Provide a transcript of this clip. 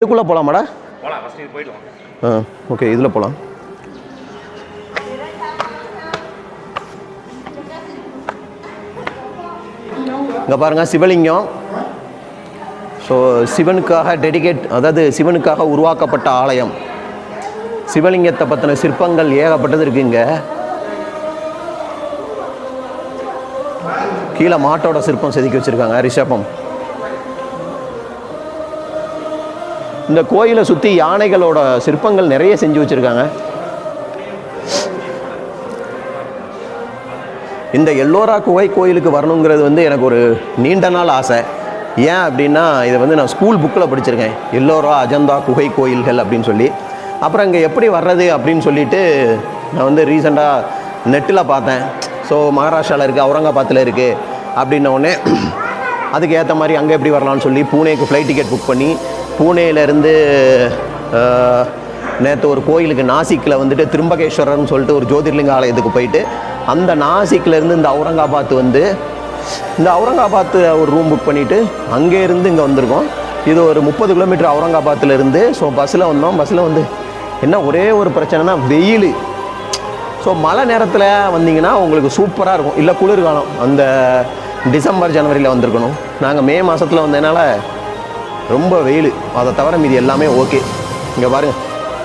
இதுக்குள்ளே போகலாமாடா? ஓகே, இதில் போகலாம். இங்கே பாருங்கள், சிவலிங்கம். ஸோ சிவனுக்காக அதாவது சிவனுக்காக உருவாக்கப்பட்ட ஆலயம். சிவலிங்கத்தை பற்றின சிற்பங்கள் ஏகப்பட்டது இருக்குங்க. கீழே மாட்டோட சிற்பம் செதுக்கி வச்சுருக்காங்க, ரிஷபம். இந்த கோயிலை சுற்றி யானைகளோட சிற்பங்கள் நிறைய செஞ்சு வச்சுருக்காங்க. இந்த எல்லோரா குகை கோயிலுக்கு வரணுங்கிறது வந்து எனக்கு ஒரு நீண்ட நாள் ஆசை. ஏன் அப்படின்னா, இதை வந்து நான் ஸ்கூல் புக்கில் படிச்சிருக்கேன், எல்லோரா அஜந்தா குகை கோயில்கள் அப்படின்னு சொல்லி. அப்புறம் இங்கே எப்படி வர்றது அப்படின்னு சொல்லிட்டு நான் வந்து ரீசெண்டாக நெட்டில் பார்த்தேன். ஸோ மகாராஷ்டிராவில் இருக்குது, அவுரங்காபாத்தில் இருக்குது அப்படின்னோடனே அதுக்கு ஏற்ற மாதிரி அங்கே எப்படி வரலான்னு சொல்லி பூனேக்கு ஃப்ளைட் டிக்கெட் புக் பண்ணி பூனேலேருந்து நேற்று ஒரு கோயிலுக்கு நாசிக்கில் வந்துட்டு திரும்பகேஸ்வரர்னு சொல்லிட்டு ஒரு ஜோதிர்லிங்க ஆலயத்துக்கு போயிட்டு அந்த நாசிக்லேருந்து இந்த அவுரங்காபாத்து ஒரு ரூம் புக் பண்ணிவிட்டு அங்கேருந்து இங்கே வந்திருக்கோம். இது ஒரு 30 கிலோமீட்டர் அவுரங்காபாத்துலேருந்து. ஸோ பஸ்ஸில் வந்தோம். பஸ்ஸில் வந்து என்ன ஒரே ஒரு பிரச்சனைனா வெயில். ஸோ மழை நேரத்தில் வந்தீங்கன்னா உங்களுக்கு சூப்பராக இருக்கும். இல்லை குளிர்காலம், அந்த டிசம்பர் ஜனவரியில் வந்திருக்கணும். நாங்கள் மே மாதத்தில் வந்ததுனால ரொம்ப வெயில். அதை தவிர மீதி எல்லாமே ஓகே. இங்கே பாருங்கள்,